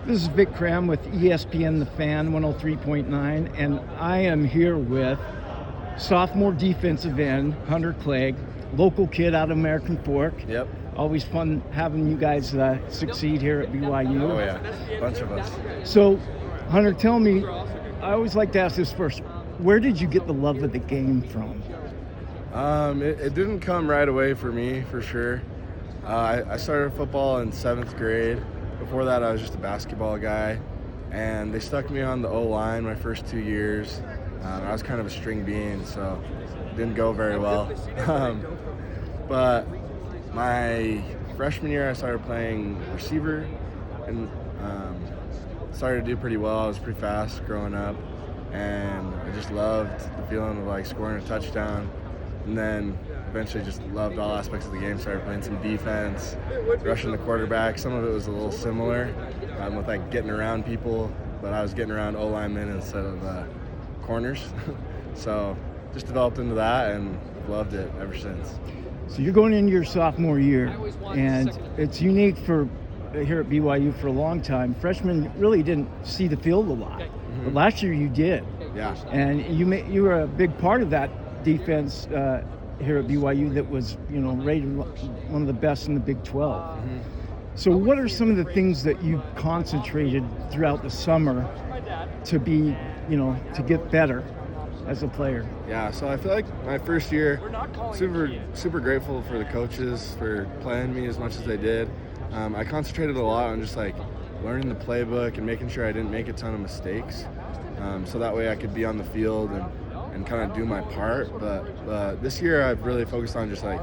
This is Vic Cram with ESPN The Fan 103.9, and I am here with sophomore defensive end Hunter Clegg, local kid out of American Fork. Yep. Always fun having you guys succeed here at BYU. Oh, yeah. A bunch of us. So, Hunter, tell me, I always like to ask this first, where did you get the love of the game from? It didn't come right away for me, for sure. I started football in 7th grade. Before that, I was just a basketball guy, and they stuck me on the O-line my first 2 years. I was kind of a string bean, so it didn't go very well. But my freshman year, I started playing receiver, and started to do pretty well. I was pretty fast growing up, and I just loved the feeling of like scoring a touchdown. And then eventually just loved all aspects of the game. Started playing some defense, rushing the quarterback. Some of it was a little similar with like getting around people, but I was getting around O-linemen instead of corners. So just developed into that and loved it ever since. So you're going into your sophomore year, and it's unique for here at BYU for a long time. Freshmen really didn't see the field a lot, but last year you did. Yeah. And you were a big part of that defense here at BYU that was, rated one of the best in the Big 12. So what are some of the things that you concentrated throughout the summer to be, to get better as a player? Yeah, so I feel like my first year, super grateful for the coaches for playing me as much as they did. I concentrated a lot on just like learning the playbook and making sure I didn't make a ton of mistakes. So that way I could be on the field and kind of do my part. But this year I've really focused on just like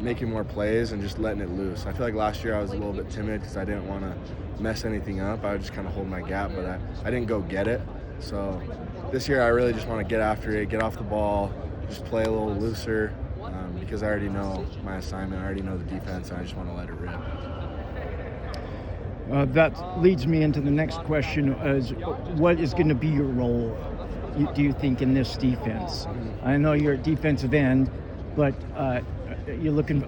making more plays and just letting it loose. I feel like last year I was a little bit timid because I didn't want to mess anything up. I would just kind of hold my gap, but I didn't go get it. So this year I really just want to get after it, get off the ball, just play a little looser because I already know my assignment, I already know the defense, and I just want to let it rip. That leads me into the next question, is what is going to be your role, do you think, in this defense? I know you're a defensive end, but you're looking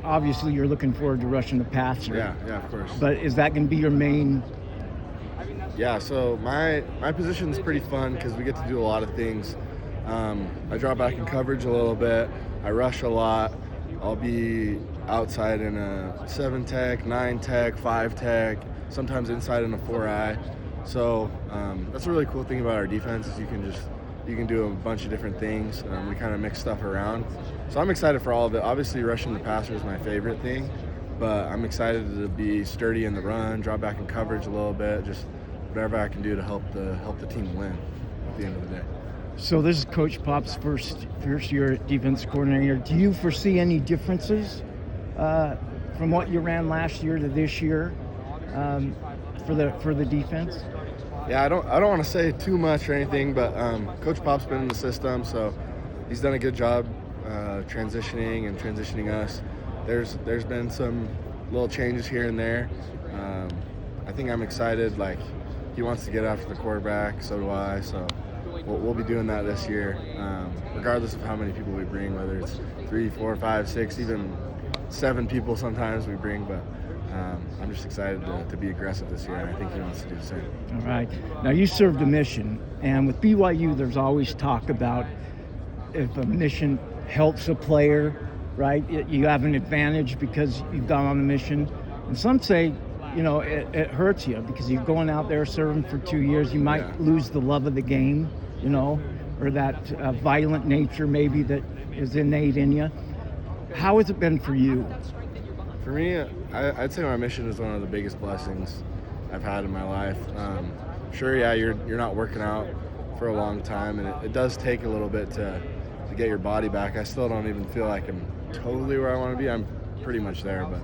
forward to rushing the passer. Yeah, of course. But is that going to be your main? Yeah, so my position is pretty fun because we get to do a lot of things. I drop back in coverage a little bit. I rush a lot. I'll be outside in a 7-tech, 9-tech, 5-tech, sometimes inside in a 4-eye. So that's a really cool thing about our defense is you can do a bunch of different things. We kind of mix stuff around. So I'm excited for all of it. Obviously, rushing the passer is my favorite thing, but I'm excited to be sturdy in the run, drop back in coverage a little bit, just whatever I can do to help the team win at the end of the day. So this is Coach Pop's first year at defense coordinator. Do you foresee any differences from what you ran last year to this year for the defense? Yeah, I don't want to say too much or anything, but Coach Pop's been in the system, so he's done a good job transitioning us. There's been some little changes here and there. I think I'm excited. Like, he wants to get after the quarterback, so do I. So we'll be doing that this year, regardless of how many people we bring, whether it's 3, 4, 5, 6, even 7 people sometimes we bring. But I'm just excited to be aggressive this year, and I think he wants to do the same. All right. Now, you served a mission, and with BYU, there's always talk about if a mission helps a player, right, you have an advantage because you've gone on the mission. And some say, it hurts you because you're going out there serving for 2 years. You might lose the love of the game, or that violent nature maybe that is innate in you. How has it been for you? For me, I'd say my mission is one of the biggest blessings I've had in my life. Sure, you're not working out for a long time, and it does take a little bit to get your body back. I still don't even feel like I'm totally where I want to be. I'm pretty much there, but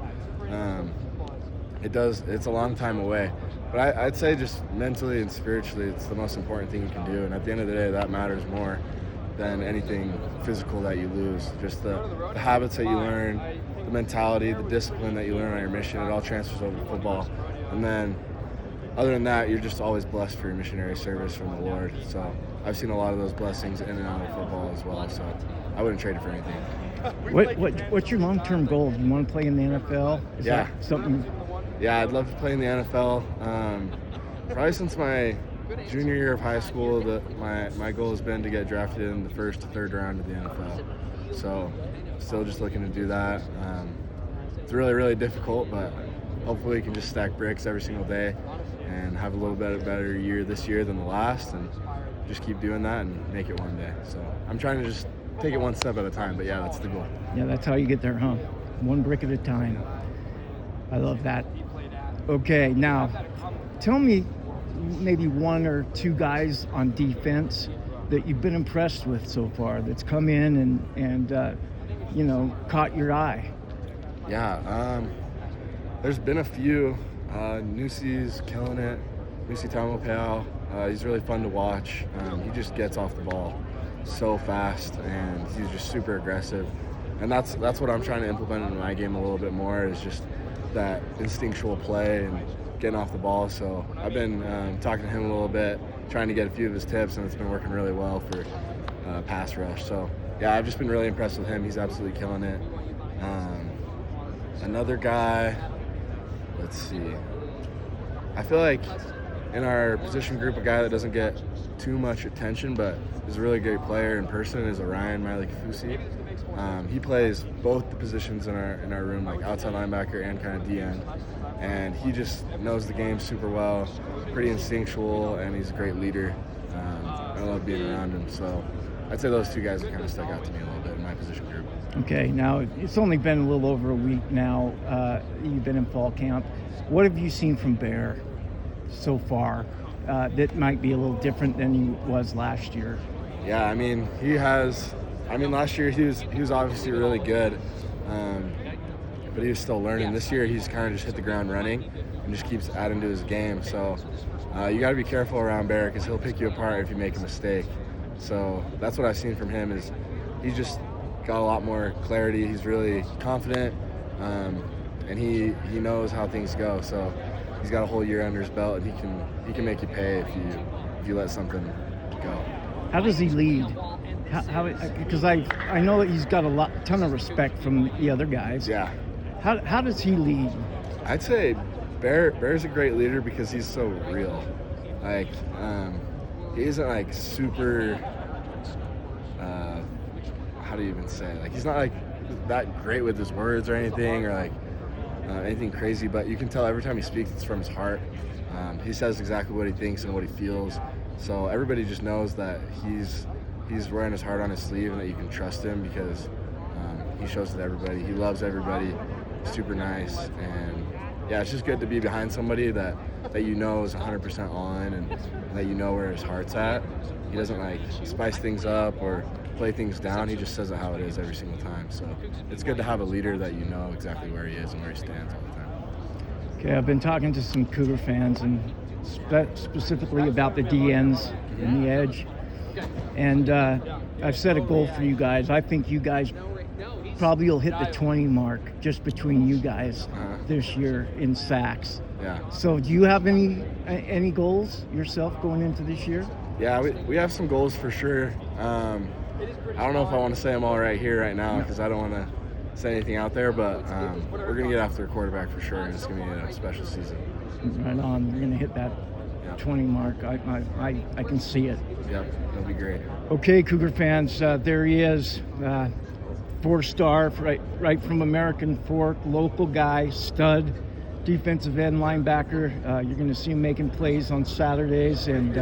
it's a long time away. But I'd say just mentally and spiritually, it's the most important thing you can do, and at the end of the day, that matters more than anything physical that you lose. Just the habits that you learn, the mentality, the discipline that you learn on your mission, it all transfers over to football. And then other than that, you're just always blessed for your missionary service from the Lord. So I've seen a lot of those blessings in and out of football as well, so I wouldn't trade it for anything. What's your long-term goal? Do you want to play in the NFL? Is that something? Yeah, I'd love to play in the NFL. Probably since my junior year of high school, my goal has been to get drafted in the first to third round of the NFL. So, still just looking to do that. It's really, really difficult, but hopefully we can just stack bricks every single day and have a little bit better year this year than the last, and just keep doing that and make it one day. So I'm trying to just take it one step at a time, but yeah, that's the goal. Yeah, that's how you get there, huh? One brick at a time. I love that. Okay, now tell me maybe one or two guys on defense that you've been impressed with so far that's come in and caught your eye. Yeah, there's been a few. Nusi's killing it. Nusi Taumapao. He's really fun to watch. He just gets off the ball so fast, and he's just super aggressive. And that's what I'm trying to implement in my game a little bit more, is just that instinctual play and getting off the ball. So I've been talking to him a little bit, trying to get a few of his tips, and it's been working really well for pass rush. So yeah, I've just been really impressed with him. He's absolutely killing it. Another guy, let's see. I feel like in our position group, a guy that doesn't get too much attention but is a really great player in person is Orion Miley-Kafusi. He plays both the positions in our room, like outside linebacker and kind of D-end. And he just knows the game super well, pretty instinctual, and he's a great leader. I love being around him. So I'd say those two guys have kind of stuck out to me a little bit in my position group. Okay, now it's only been a little over a week now. You've been in fall camp. What have you seen from Bear so far that might be a little different than he was last year? Yeah, I mean, last year he was obviously really good, but he was still learning. This year he's kind of just hit the ground running and just keeps adding to his game. So you got to be careful around Bear, because he'll pick you apart if you make a mistake. So that's what I've seen from him, is he's just got a lot more clarity. He's really confident, and he knows how things go. So he's got a whole year under his belt, and he can make you pay if you let something go. How does he lead? Because I know that he's got ton of respect from the other guys. Yeah. How does he lead? I'd say Bear's a great leader because he's so real. Like, he isn't like super. How do you even say it? Like, he's not like that great with his words or anything, or like anything crazy. But you can tell every time he speaks, it's from his heart. He says exactly what he thinks and what he feels. So everybody just knows that he's wearing his heart on his sleeve, and that you can trust him, because he shows it to everybody. He loves everybody. Super nice, and yeah, it's just good to be behind somebody that you know is 100% on, and that you know where his heart's at. He doesn't like spice things up or play things down. He just says it how it is every single time. So it's good to have a leader that you know exactly where he is and where he stands all the time. Okay, I've been talking to some Cougar fans, and specifically about the DNs and the edge. And I've set a goal for you guys. I think you guys probably will hit the 20 mark just between you guys this year in sacks. Yeah. So do you have any goals yourself going into this year? Yeah, we have some goals for sure. I don't know if I want to say them all right here right now, because I don't want to say anything out there, but we're going to get after a quarterback for sure, and it's going to be a special season. Right on. You're going to hit that 20 mark. I can see it. Yep, that'll be great. Okay, Cougar fans, there he is. 4-star, right from American Fork, local guy, stud, defensive end linebacker. You're going to see him making plays on Saturdays, and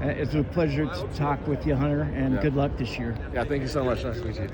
it's a pleasure to talk with you, Hunter, and good luck this year. Yeah, thank you so much. Nice to meet you.